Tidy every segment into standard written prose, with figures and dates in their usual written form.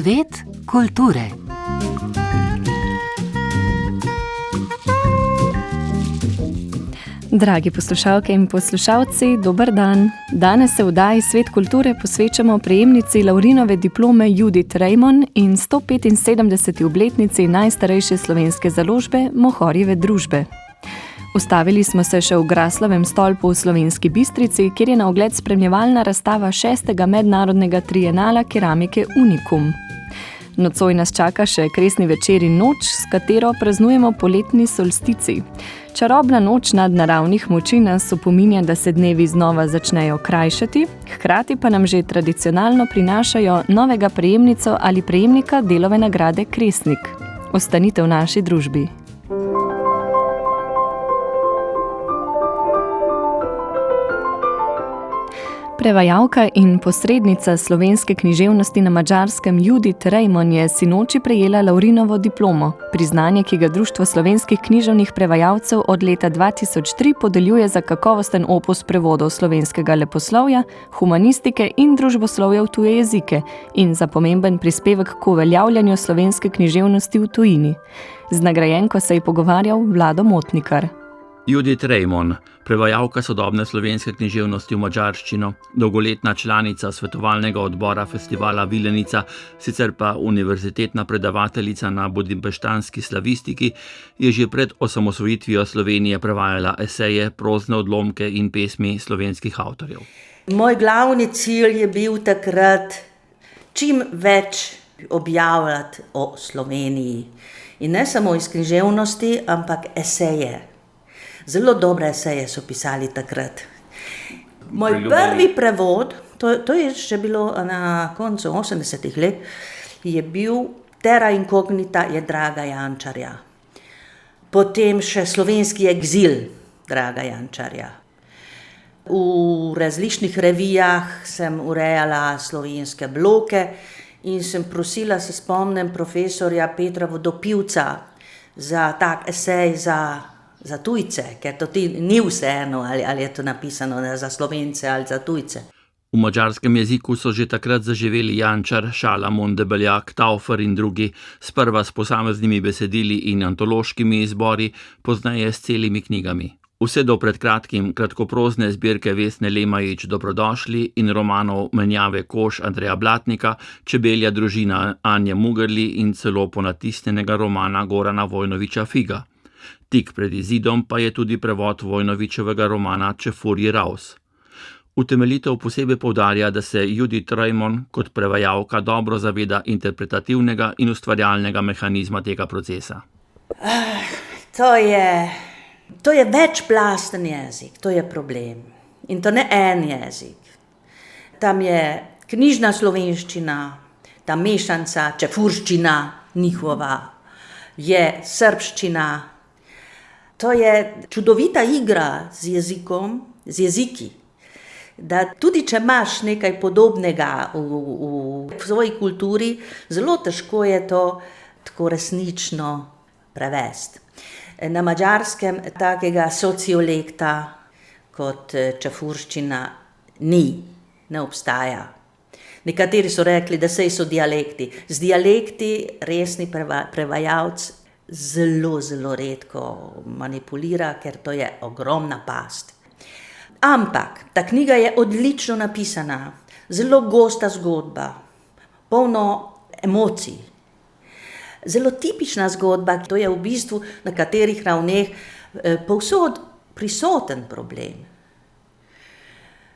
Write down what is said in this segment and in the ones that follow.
Svet kulture. Dragi poslušalke in poslušalci, dober dan. Danes se v oddaji Svet kulture posvečamo prejemnici Laurinove diplome Judith Rejmon in 175. obletnici najstarejše slovenske založbe Mohorjeve družbe. Ustavili smo se še v Graslovem stolpu v Slovenski Bistrici, kjer je na ogled spremljevalna razstava 6. mednarodnega trienala keramike Unikum. Nocoj nas čaka še kresni večer in noč, s katero praznujemo poletni solstici. Čarobna noč nadnaravnih moči nas opominja, da se dnevi znova začnejo krajšati, hkrati pa nam že tradicionalno prinašajo novega prejemnico ali prejemnika Delove nagrade Kresnik. Ostanite v naši družbi. Prevajalka in posrednica slovenske književnosti na Madžarskem Judith Rejmon je sinoči prejela Laurinovo diplomo, priznanje, ki ga Društvo slovenskih književnih prevajalcev od leta 2003 podeljuje za kakovosten opus prevodov slovenskega leposlovja, humanistike in družboslovja v tuje jezike in za pomemben prispevek k uveljavljanju slovenske književnosti v tujini. Z nagrajenko se je pogovarjal Vlado Motnikar. Judith Rejmon, prevajalka sodobne slovenske književnosti v madžarščino, dolgoletna članica svetovalnega odbora festivala Vilenica, sicer pa univerzitetna predavateljica na budimpeštanski slavistiki, je že pred osamosvojitvijo Slovenije prevajala eseje, prozne odlomke in pesmi slovenskih avtorjev. Moj glavni cilj je bil takrat čim več objavljati o Sloveniji. In ne samo iz književnosti, ampak eseje. Zelo dobre eseje so pisali takrat. Moj prvi prevod, to je še bilo na koncu 80. let, je bil Terra incognita je Draga Jančarja. Potem še Slovenski egzil Draga Jančarja. V različnih revijah sem urejala slovenske bloke in sem prosila, se spomnim, profesorja Petra Vodopivca za tak esej za tujce, ker to ni vseeno, ali je to napisano za Slovence ali za tujce. V madžarskem jeziku so že takrat zaživeli Jančar, Šalamon, Debeljak, Taufer in drugi, sprva s posameznimi besedili in antološkimi izbori, pozneje s celimi knjigami. Vse do pred kratkim kratkoprozne zbirke Vesne Lemajić Dobrodošli in romanov Menjave kož Andreja Blatnika, Čebelja družina Anje Mugerli in celo ponatisnjenega romana Gorana Vojnovića Figa. Tik pred izidom pa je tudi prevod Vojnovićevega romana Čefurji raus. Utemeljitev posebej poudarja, da se Judith Rejmon kot prevajalka dobro zaveda interpretativnega in ustvarjalnega mehanizma tega procesa. To je večplasten jezik, to je problem. In to ne en jezik. Tam je knjižna slovenščina, ta mešanca, čefurščina njihova, je srbščina. To je čudovita igra z jezikom, z jeziki. Da tudi če imaš nekaj podobnega v svoji kulturi, zelo težko je to tako resnično prevesti. Na madžarskem takega sociolekta kot čefurščina ne obstaja. Nekateri so rekli, da sej so dialekti. Z dialekti resni prevajalec zelo, zelo redko manipulira, ker to je ogromna past. Ampak ta knjiga je odlično napisana, zelo gosta zgodba, polno emocij. Zelo tipična zgodba, to je v bistvu na katerih ravneh povsod prisoten problem.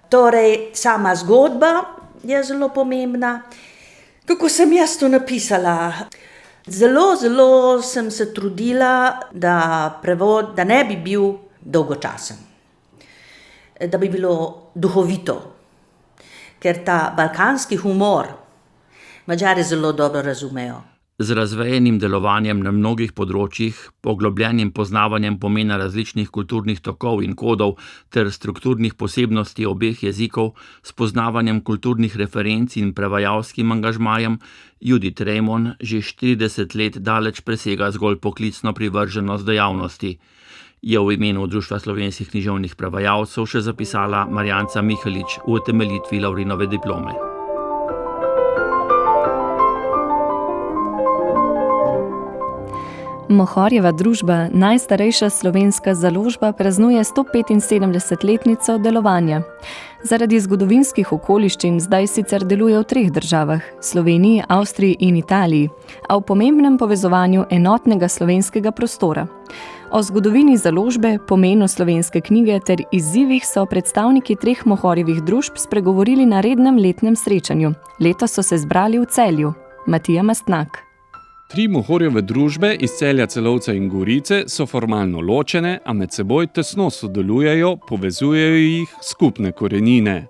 Torej, sama zgodba je zelo pomembna. Kako sem jaz to napisala? Zelo sem se trudila, da prevod, da ne bi bil dolgočasen, da bi bilo duhovito, ker ta balkanski humor Madžari zelo dobro razumejo. Z razvejenim delovanjem na mnogih področjih, poglobljenim poznavanjem pomena različnih kulturnih tokov in kodov ter strukturnih posebnosti obeh jezikov, s poznavanjem kulturnih referenc in prevajalskim angažmajem, Judith Rejmon že 40 let daleč presega zgolj poklicno privrženost dejavnosti. Je v imenu Društva slovenskih književnih prevajalcev še zapisala Marjanca Mihalič v utemeljitvi Laurinove diplome. Mohorjeva družba, najstarejša slovenska založba, praznuje 175-letnico delovanja. Zaradi zgodovinskih okoliščin zdaj sicer deluje v 3 državah, Sloveniji, Avstriji in Italiji, a v pomembnem povezovanju enotnega slovenskega prostora. O zgodovini založbe, pomenu slovenske knjige ter izzivih so predstavniki 3 Mohorjevih družb spregovorili na rednem letnem srečanju. Letos so se zbrali v Celju. Matija Mastnak. 3 Mohorjeve družbe iz Celja, Celovca in Gorice so formalno ločene, a med seboj tesno sodelujejo, povezujejo jih skupne korenine.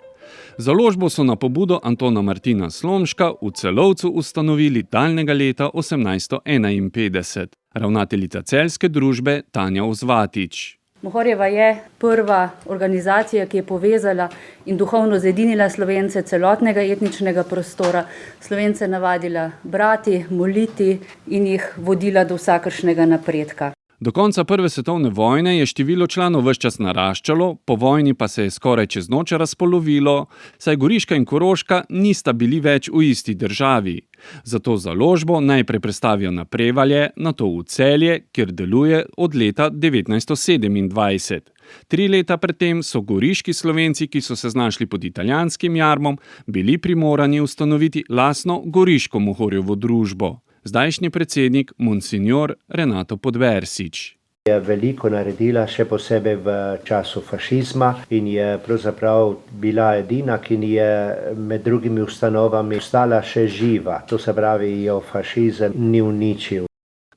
Založbo so na pobudo Antona Martina Slomška v Celovcu ustanovili daljnega leta 1851. Ravnateljica celjske družbe Tanja Ozvatič. Mohorjeva je prva organizacija, ki je povezala in duhovno zedinila Slovence celotnega etničnega prostora, Slovence navadila brati, moliti in jih vodila do vsakršnega napredka. Do konca Prve svetovne vojne je število članov ves čas naraščalo, po vojni pa se je skoraj čez noč razpolovilo, saj Goriška in Koroška nista bili več v isti državi. Zato založbo najprej prestavijo na Prevalje, nato v Celje, kjer deluje od leta 1927. 3 leta predtem so goriški Slovenci, ki so se znašli pod italijanskim jarmom, bili primorani ustanoviti lastno goriško Mohorjevo družbo. Zdajšnji predsednik monsignor Renato Podbersič. Je veliko naredila, še posebej v času fašizma in je pravzaprav bila edina, ki je med drugimi ustanovami ostala še živa. To se pravi, jo fašizem ni uničil.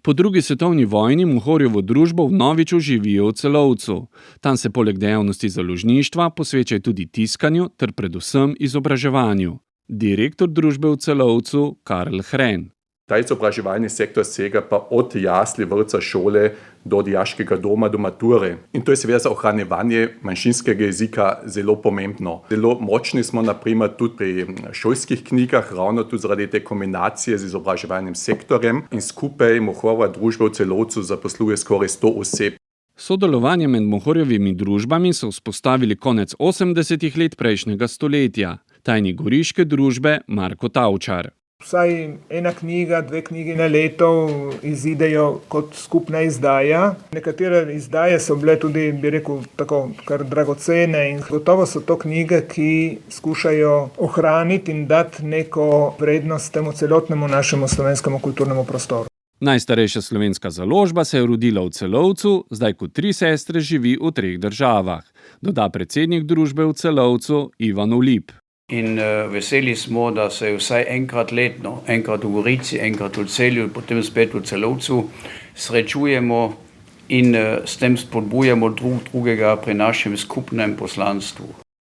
Po 2. svetovni vojni Mohorjevo družbo vnovič oživijo v Celovcu. Tam se poleg dejavnosti založništva posvečajo tudi tiskanju ter predvsem izobraževanju. Direktor družbe v Celovcu Karl Hren. Ta izobraževalni sektor sega pa od jasli, vrtca, šole do dijaškega doma, do mature. In to je seveda za ohranjevanje manjšinskega jezika zelo pomembno. Zelo močni smo naprimer tudi pri šolskih knjigah, ravno tudi zaradi te kombinacije z izobraževalnim sektorjem. In skupaj Mohorjeva družba v Celovcu zaposluje skoraj 100 oseb. Sodelovanje med Mohorjevimi družbami so vzpostavili konec 80. let prejšnjega stoletja. Tajnik goriške družbe Marko Tavčar. Vsaj 1 knjiga, 2 knjigi na leto izidejo kot skupna izdaja. Nekatere izdaje so bile tudi, bi rekel, tako kar dragocene in gotovo so to knjige, ki skušajo ohraniti in dati neko vrednost temu celotnemu našemu slovenskemu kulturnemu prostoru. Najstarejša slovenska založba se je rodila v Celovcu, zdaj kot 3 sestre živi v 3 državah, doda predsednik družbe v Celovcu Ivan Ulip. In veseli smo, da se vsaj enkrat letno, enkrat v Gorici, enkrat v Celju, potem spet v Celovcu, srečujemo in s tem spodbujamo drugega pri našem skupnem poslanstvu.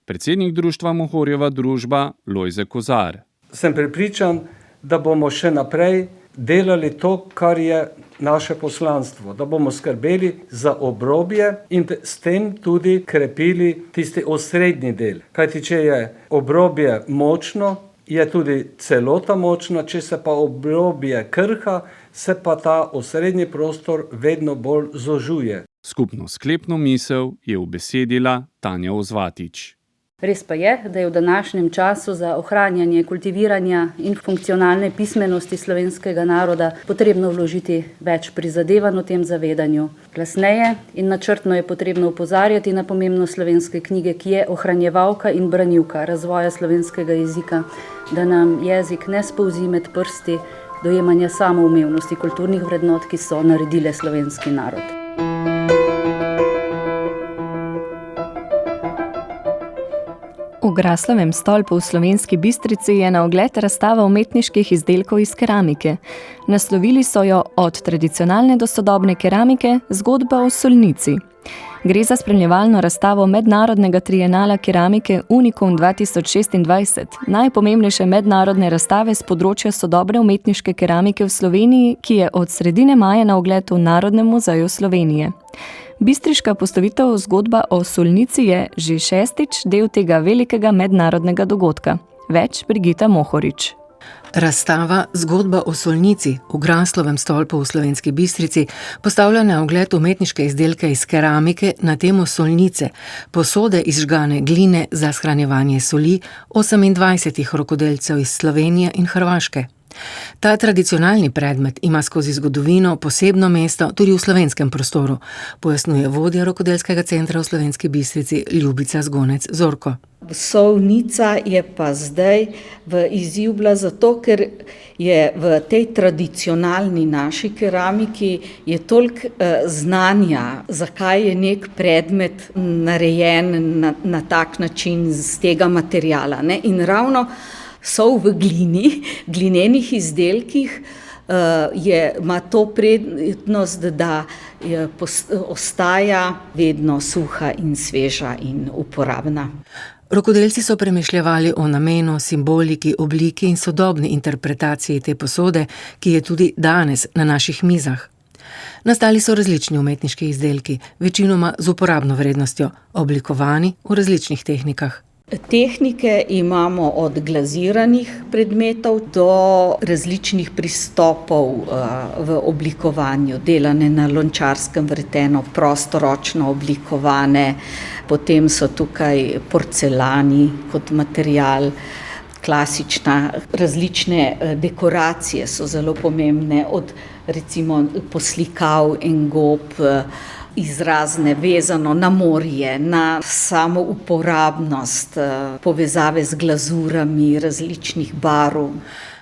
Predsednik društva Mohorjeva družba Lojze Kozar. Sem prepričan, da bomo še naprej delali to, kar je naše poslanstvo, da bomo skrbeli za obrobje in s tem tudi krepili tisti osrednji del. Kajti, če je obrobje močno, je tudi celota močna, če se pa obrobje krha, se pa ta osrednji prostor vedno bolj zožuje. Skupno sklepno misel je ubesedila Tanja Ozvatič. Res pa je, da je v današnjem času za ohranjanje, kultiviranja in funkcionalne pismenosti slovenskega naroda potrebno vložiti več prizadevanj v tem zavedanju. Glasneje in načrtno je potrebno opozarjati na pomembnost slovenske knjige, ki je ohranjevalka in branilka razvoja slovenskega jezika, da nam jezik ne spolzi med prsti dojemanja samoumevnosti kulturnih vrednot, ki so naredile slovenski narod. V Graslovem stolpu v Slovenski Bistrici je na ogled razstava umetniških izdelkov iz keramike. Naslovili so jo Od tradicionalne do sodobne keramike, zgodba o solnici. Gre za spremljevalno razstavo mednarodnega trienala keramike Unicum 2026, najpomembnejše mednarodne razstave z področja sodobne umetniške keramike v Sloveniji, ki je od sredine maja na ogled v Narodnem muzeju Slovenije. Bistriška postavitev Zgodba o solnici je že 6. del tega velikega mednarodnega dogodka. Več Brigita Mohorič. Razstava Zgodba o solnici v Graslovem stolpu v Slovenski Bistrici postavlja na ogled umetniške izdelke iz keramike na temo solnice, posode iz žgane gline za shranjevanje soli 28 rokodelcev iz Slovenije in Hrvaške. Ta tradicionalni predmet ima skozi zgodovino posebno mesto tudi v slovenskem prostoru, pojasnjuje vodja Rokodelskega centra v Slovenski Bistrici Ljubica Zgonec Zorko. Solnica je pa zdaj v izziv bila zato, ker je v tej tradicionalni naši keramiki je toliko znanja, zakaj je nek predmet narejen na tak način z tega materiala, ne? In ravno sol v glini, glinenih izdelkih ima to prednost, da ostaja vedno suha in sveža in uporabna. Rokodelci so premišljevali o namenu, simboliki, obliki in sodobni interpretaciji te posode, ki je tudi danes na naših mizah. Nastali so različni umetniški izdelki, večinoma z uporabno vrednostjo, oblikovani v različnih tehnikah. Tehnike imamo od glaziranih predmetov do različnih pristopov v oblikovanju, delane na lončarskem vreteno, prostoročno oblikovane, potem so tukaj porcelani kot material, klasična, različne dekoracije so zelo pomembne, od recimo poslikav, engob, izrazne, vezano na morje, na samo uporabnost, povezave z glazurami različnih barv.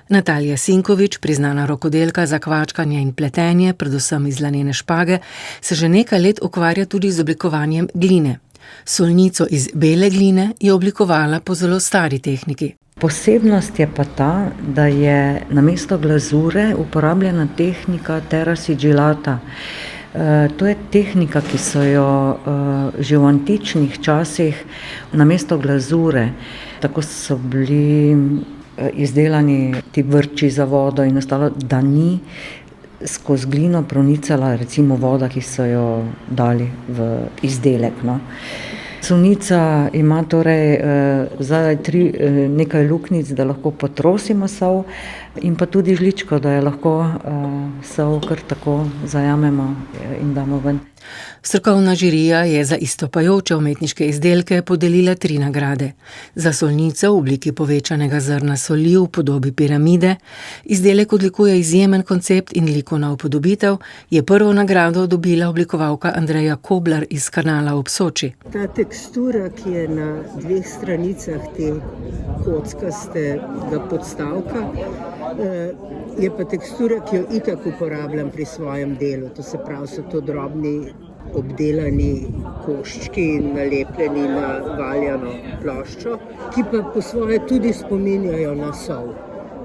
Natalija Sinkovič, priznana rokodelka za kvačkanje in pletenje, predvsem iz lanene špage, se že nekaj let ukvarja tudi z oblikovanjem gline. Solnico iz bele gline je oblikovala po zelo stari tehniki. Posebnost je pa ta, da je namesto glazure uporabljena tehnika terra sigillata. To je tehnika, ki so jo že v antičnih časih namesto glazure, tako so bili izdelani ti vrči za vodo in ostalo, da ni skozi glino pronicala recimo voda, ki so jo dali v izdelek. No. Solnica ima torej zadaj nekaj luknjic, da lahko potrosimo sol, in pa tudi žličko, da je lahko sol kar tako zajamemo in damo ven. Strokovna žirija je za izstopajoče umetniške izdelke podelila 3 nagrade. Za solnico v obliki povečanega zrna soli v podobi piramide, izdelek odlikuje izjemen koncept in likovna upodobitev, je prvo nagrado dobila oblikovalka Andreja Koblar iz Kanala ob Soči. Ta tekstura, ki je na 2 stranicah te kockastega podstavka, je pa tekstura, ki jo itak uporabljam pri svojem delu. To se pravi, so to drobni obdelani koščki nalepljeni na valjano ploščo, ki pa po svoje tudi spominjajo na sol.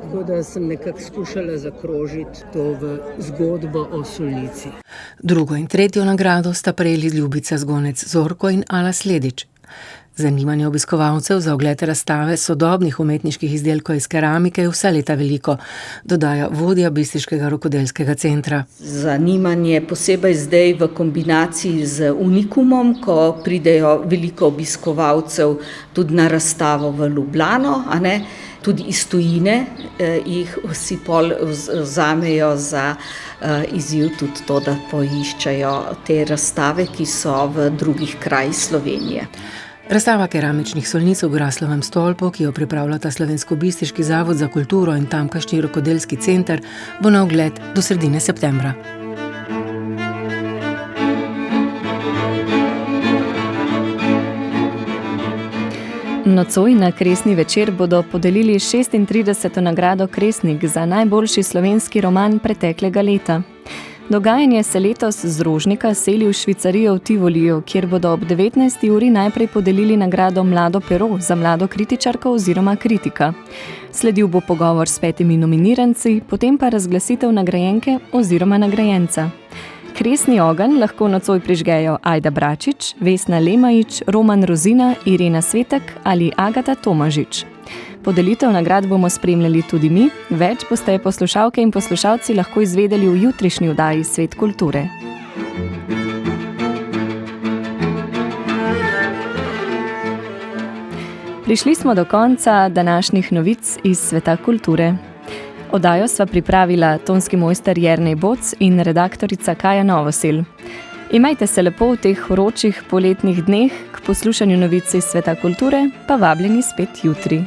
Tako da sem nekako skušala zakrožiti to v zgodbo o solnici. Drugo in tretjo nagrado sta prejeli Ljubica Zgonec Zorko in Ala Sledič. Zanimanje obiskovalcev za ogled razstave sodobnih umetniških izdelkov iz keramike je vse leta veliko, dodaja vodja Bistriškega rokodelskega centra. Zanimanje posebej zdaj v kombinaciji z Unikumom, ko pridejo veliko obiskovalcev tudi na razstavo v Ljubljano, a ne? Tudi iz tujine jih vsi pol vzamejo za izziv tudi to, da poiščejo te razstave, ki so v drugih krajih Slovenije. Razstava keramičnih solnic v Graslovem stolpu, ki jo pripravljata Slovensko-bistriški zavod za kulturo in tamkajšnji rokodelski center, bo na ogled do sredine septembra. Nocoj na Kresni večer bodo podelili 36. nagrado Kresnik za najboljši slovenski roman preteklega leta. Dogajanje se letos z Rožnika seli v Švicarijo v Tivoliju, kjer bodo ob 19. uri najprej podelili nagrado Mlado pero za mlado kritičarko oziroma kritika. Sledil bo pogovor s 5 nominiranci, potem pa razglasitev nagrajenke oziroma nagrajenca. Kresni ogenj lahko nocoj prižgejo Ajda Bračič, Vesna Lemajič, Roman Rozina, Irena Svetek ali Agata Tomažič. Podelitev nagrad bomo spremljali tudi mi, več boste poslušalke in poslušalci lahko izvedeli v jutrišnji oddaji Svet kulture. Prišli smo do konca današnjih novic iz sveta kulture. Oddajo sva pripravila tonski mojster Jernej Boc in redaktorica Kaja Novosil. Imajte se lepo v teh vročih poletnih dneh, k poslušanju novic iz sveta kulture pa vabljeni spet jutri.